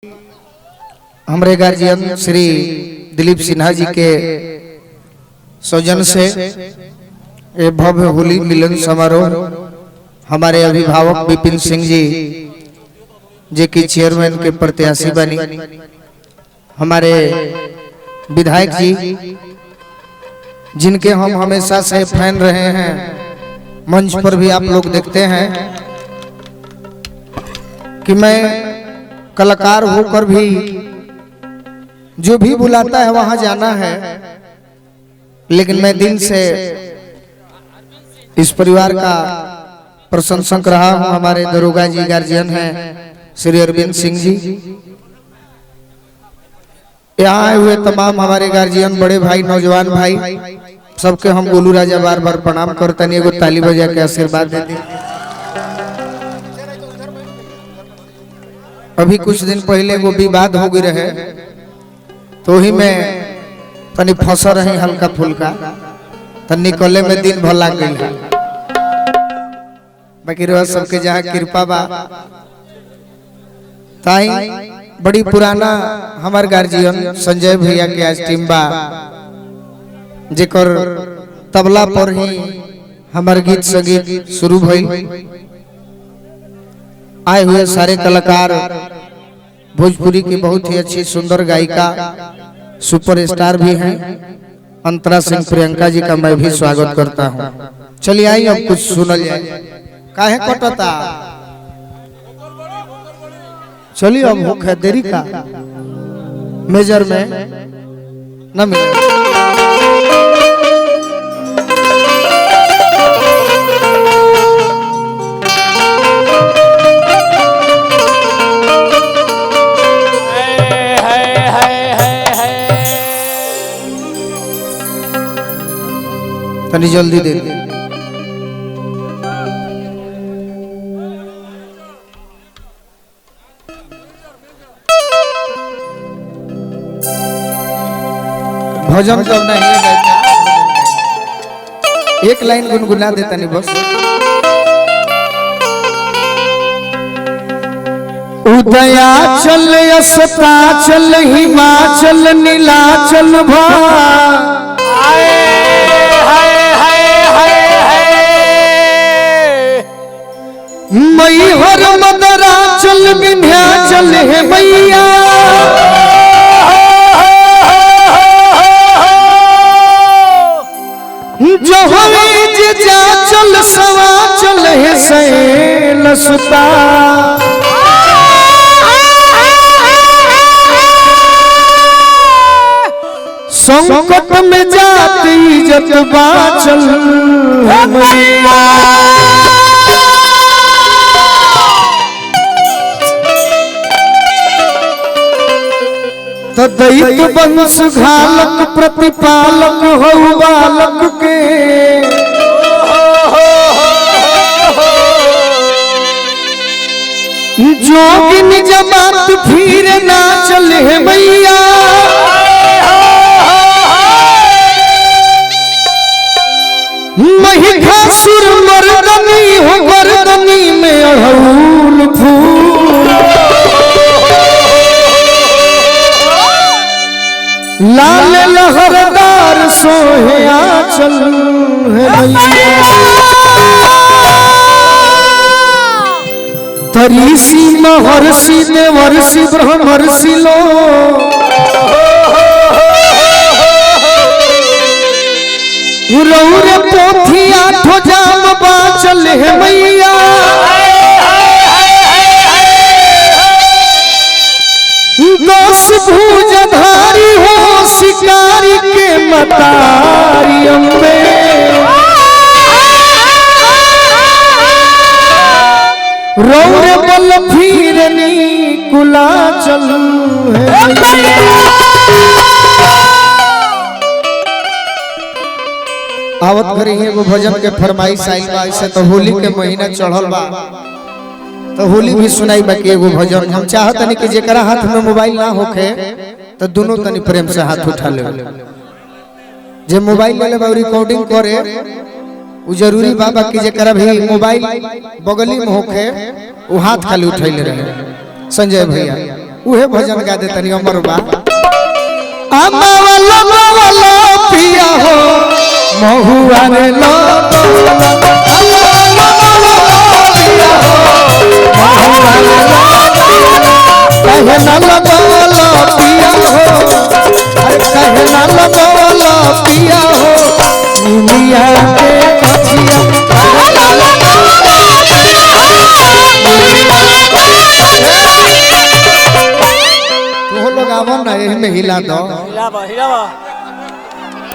हमारे गार्जियन श्री दिलीप सिन्हा जी के सौजन से ये भव्य होली मिलन समारोह हमारे अभिभावक विपिन सिंह जी की चेयरमैन के प्रत्याशी बनी, हमारे विधायक जी जिनके हम हमेशा से फैन रहे हैं, मंच पर भी आप लोग देखते हैं कि मैं कलाकार होकर भी जो भी बुलाता है वहां जाना है, लेकिन मैं दिल से इस परिवार का प्रशंसक रहा हूं। हमारे दरोगा जी गार्जियन हैं श्री अरविंद सिंह जी, यहाँ आए हुए तमाम हमारे गार्जियन, बड़े भाई, नौजवान भाई, सबके हम गोलू राजा बार बार प्रणाम करते हैं। एगो ताली बजा के आशीर्वाद देते। अभी कुछ दिन पहले वो विवाद हो गई रहे, तो ही मैं तनी फंसा रही हल्का फुल्का, तो निकले में दिन भर लग गई। बाकी रह सबके जहाँ कृपा बा, ताई बड़ी पुराना हमार गार्जियन संजय भैया के आज टीम बा, जेकर तबला पर ही हमार गीत संगीत शुरू भई। आए हुए सारे कलाकार, भोजपुरी की बहुत ही अच्छी सुंदर गायिका, सुपरस्टार भी हैं, अंतरा सिंह प्रियंका जी का मैं भी स्वागत करता हूं। चलिए आइए अब कुछ सुनल जाए। काहे कटता, चलिए अब हो है देरी का, मेजर में न मिले। तनी जल्दी दे दे। भजन तो नहीं है, एक लाइन गुनगुना देता नहीं बस। उदयाचल अस्ताचल हिमाचल नीलाचल भा मैहर मदराचल विंध्याचल है मैया, चल सवाचल है सैल सुता, संकट में जाती जत बाचल है मैया। दैत वंश घालक प्रतिपालक हो बालक के, जोगिन जमात फिर ना चले मैया, महिषासुर मर्दनी हो गर्दनी में अड़हुल फूल, लाल लहरदार सोहे आंचल है मैया। तरीसी महर्षि देवर्षि ब्रह्मर्षि लो, रौरे पोथी आठो जाम बाचल है मैया। दस भुजधारी हो शिकारी के मतारी अम्बे, रौरे बल फिरनी कुलाचल है मैया। आवत घरी एगो भजन के फरमाइश आइल बा, ऐसे तो होली के महीना चढ़ल बा, तो होली भी सुनाई बाकी एगो भजन हम चाहत नहीं कि जेकरा हाथ में मोबाइल ना होखे तो दोनों तनी प्रेम से हाथ उठा ले। जे मोबाइल ले बा रिकॉर्डिंग करे उ जरूरी बाबा कि जेकरा भी मोबाइल बगली में होखे वो हाथ खाली उठैले रहे। संजय भैया उहे भजन गा दे तनी अमर बा अमवला मवला पिया हो महुआ रे लो अमवला मवला पिया हो महुआ रे लो कहे ना लगवला पिया हो अरे कहे ना लगवला पिया हो निमिया के कछिया तो लोग आवो ना यही में हिला दो हिलावा हिलावा